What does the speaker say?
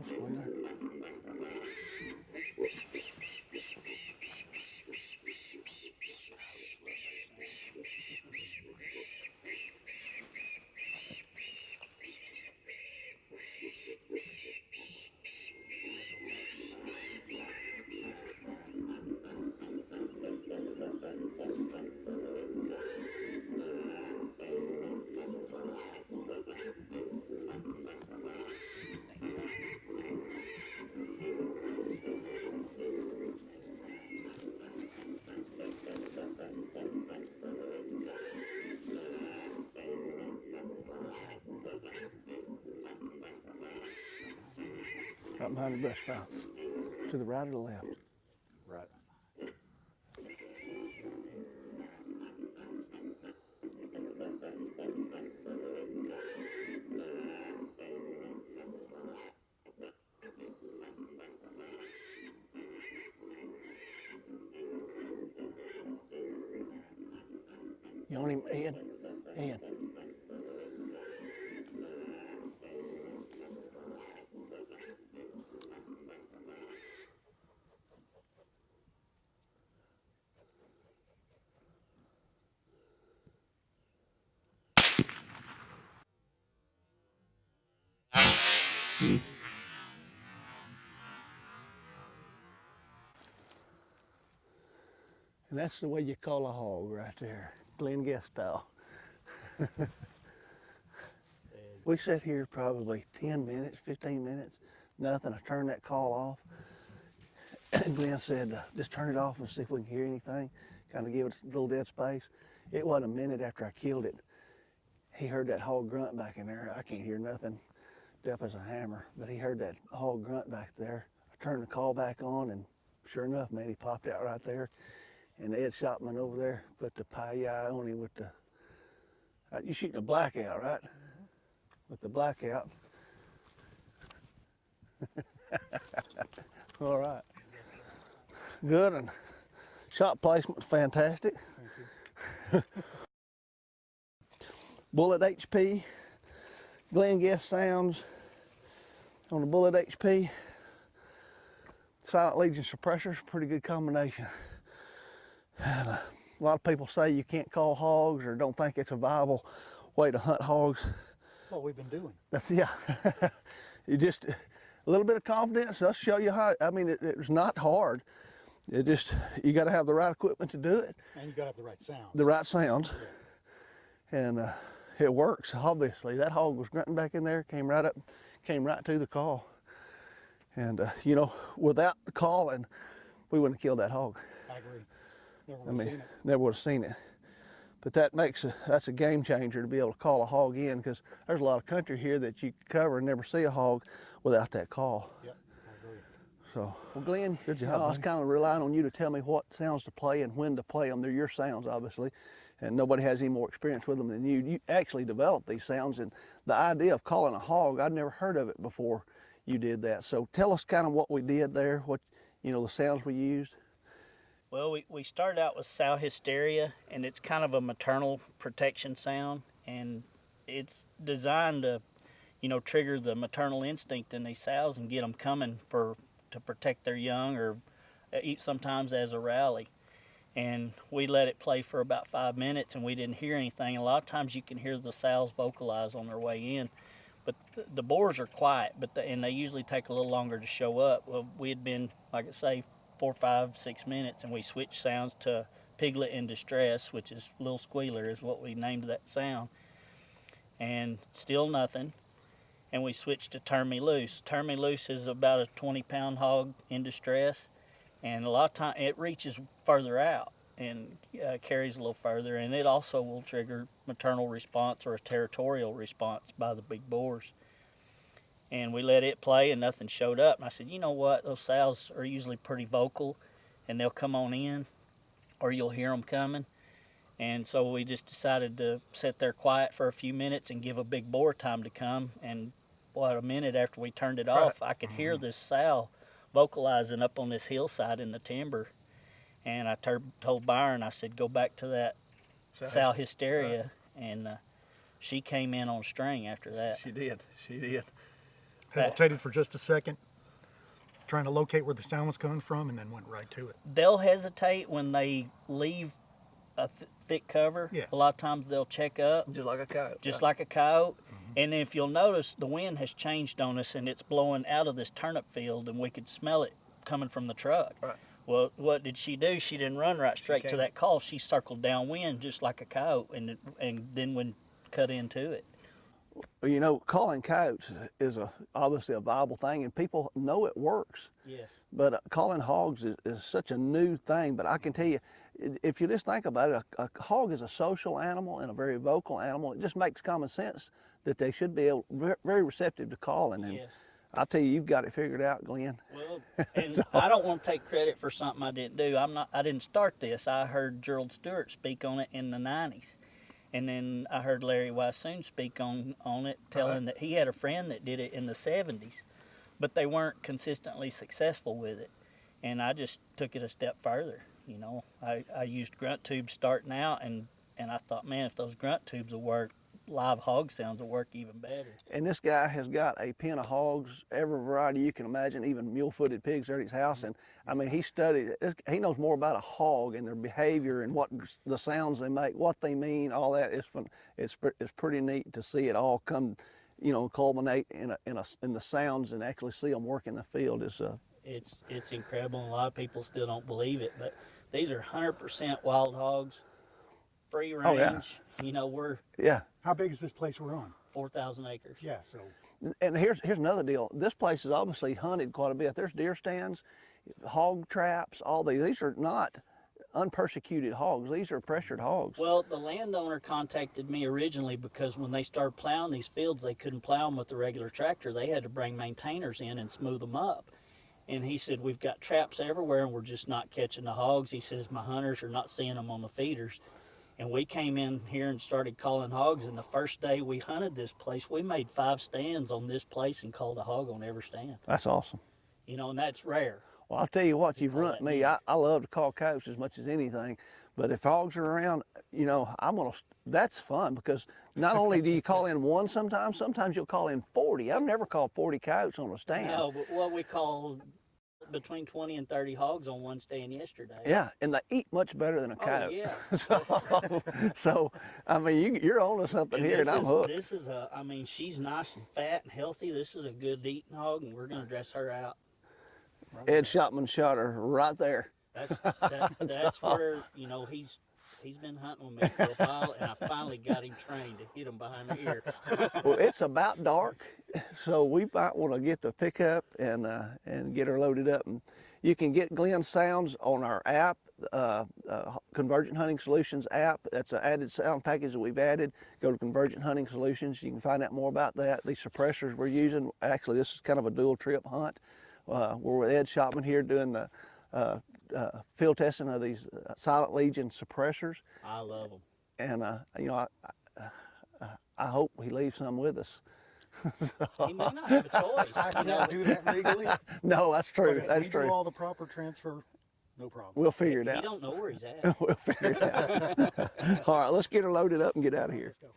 squealer. Right behind the brush pile. To the right or the left? Right. You want him, Ed? Ed. And that's the way you call a hog right there, Glenn Guest style. We sat here probably 10 minutes, 15 minutes, nothing. I turned that call off. And Glenn said, just turn it off and see if we can hear anything, kind of give it a little dead space. It wasn't a minute after I killed it. He heard that hog grunt back in there. I can't hear nothing, deaf as a hammer, but he heard that hog grunt back there. I turned the call back on, and sure enough, man, he popped out right there. And Ed Shopman over there put the pie on him with the, you're shooting a blackout, right? With the blackout. All right. Good, and shot placement fantastic. Thank you. Bullet HP, Glenn Guest sounds on the Bullet HP. Silent Legion suppressors, pretty good combination. And a lot of people say you can't call hogs or don't think it's a viable way to hunt hogs. That's what we've been doing. That's, yeah. You just, a little bit of confidence, I'll show you how. I mean, it's not hard. It just, you got to have the right equipment to do it. And you got to have the right sounds. The right sounds. Yeah. And it works, obviously. That hog was grunting back in there, came right up, came right to the call. And, you know, without the calling, we wouldn't have killed that hog. I agree. Never would have seen it. Never would have seen it. But that's a game changer to be able to call a hog in, because there's a lot of country here that you cover and never see a hog without that call. Yep, I agree. So, well, Glenn, good job. I was kind of relying on you to tell me what sounds to play and when to play them. They're your sounds, obviously, and nobody has any more experience with them than you. You actually developed these sounds, and the idea of calling a hog, I'd never heard of it before you did that. So tell us kind of what we did there, what, you know, the sounds we used. Well, we started out with sow hysteria, and it's kind of a maternal protection sound, and it's designed to, you know, trigger the maternal instinct in these sows and get them coming to protect their young, or sometimes as a rally. And we let it play for about 5 minutes, and we didn't hear anything. A lot of times you can hear the sows vocalize on their way in, but the boars are quiet, and they usually take a little longer to show up. Well, we had been, like I say, 4, 5, 6 minutes, and we switched sounds to Piglet in Distress, which is Little Squealer is what we named that sound, and still nothing. And we switched to Turn Me Loose. Turn Me Loose is about a 20-pound hog in distress, and a lot of time it reaches further out and carries a little further, and it also will trigger maternal response or a territorial response by the big boars. And we let it play, and nothing showed up. And I said, you know what, those sows are usually pretty vocal, and they'll come on in, or you'll hear them coming. And so we just decided to sit there quiet for a few minutes and give a big boar time to come. And a minute after we turned it off, I could hear this sow vocalizing up on this hillside in the timber. And I told Byron, I said, go back to that sow hysteria. Right. And she came in on string after that. She did. hesitated for just a second, trying to locate where the sound was coming from, and then went right to it. They'll hesitate when they leave a thick cover. Yeah. A lot of times they'll check up, Just like a coyote. just like a coyote. And if you'll notice, the wind has changed on us, and it's blowing out of this turnip field, and we could smell it coming from the truck. Right. Well, what did she do? She didn't run right straight to came- that call. She circled downwind just like a coyote, and then went cut into it. Well, you know, calling coyotes is obviously a viable thing, and people know it works. Yes. But calling hogs is such a new thing. But I can tell you, if you just think about it, a hog is a social animal and a very vocal animal. It just makes common sense that they should be very receptive to calling. And Yes. I'll tell you, you've got it figured out, Glenn. Well, and I don't want to take credit for something I didn't do. I didn't start this. I heard Gerald Stewart speak on it in the 90s. And then I heard Larry Wysoon speak on it, telling that he had a friend that did it in the 70s, but they weren't consistently successful with it. And I just took it a step further. You know, I used grunt tubes starting out, and I thought, man, if those grunt tubes will work, live hog sounds will work even better. And this guy has got a pen of hogs, every variety you can imagine, even mule-footed pigs there at his house. And I mean, he studied it. He knows more about a hog and their behavior and what the sounds they make, what they mean, all that. It's pretty neat to see it all come, you know, culminate in the sounds and actually see them work in the field. It's incredible, and a lot of people still don't believe it, but these are 100% wild hogs, free range. Oh, yeah. You know, we're Yeah. How big is this place we're on? 4,000 acres. Yeah, so And here's another deal. This place is obviously hunted quite a bit. There's deer stands, hog traps, all these. These are not unpersecuted hogs. These are pressured hogs. Well, the landowner contacted me originally because when they started plowing these fields, they couldn't plow them with the regular tractor. They had to bring maintainers in and smooth them up. And he said, we've got traps everywhere and we're just not catching the hogs. He says, my hunters are not seeing them on the feeders. And we came in here and started calling hogs, and the first day we hunted this place, we made 5 stands on this place and called a hog on every stand. That's awesome. You know, and that's rare. Well, I'll tell you what, you've Call run that me. I love to call coyotes as much as anything, but if hogs are around, you know, that's fun because not only do you call in one sometimes you'll call in 40. I've never called 40 coyotes on a stand. No, but what we called between 20 and 30 hogs on one stand yesterday. Yeah, and they eat much better than a coyote. yeah. so, I mean, you're on to something here, and I'm hooked. This is I mean, she's nice and fat and healthy. This is a good eating hog, and we're going to dress her out. Ed Shopman shot her right there. That's where, you know, he's been hunting with me for a while, and I finally got him trained to hit him behind the ear. Well, it's about dark, so we might want to get the pickup and get her loaded up. And you can get Glenn's sounds on our app, Convergent Hunting Solutions app. That's an added sound package that we've added. Go to Convergent Hunting Solutions. You can find out more about that. These suppressors we're using. Actually, this is kind of a dual trip hunt. We're with Ed Shopman here doing the field testing of these Silent Legion suppressors. I love them. And you know, I hope he leaves some with us. He may not have a choice. I You know, cannot do that legally. No, that's true. But That's we true. do all the proper transfer, no problem. We'll figure it you out. don't know where he's at. We'll figure it out. All right, let's get her loaded up and get out of here. Let's go.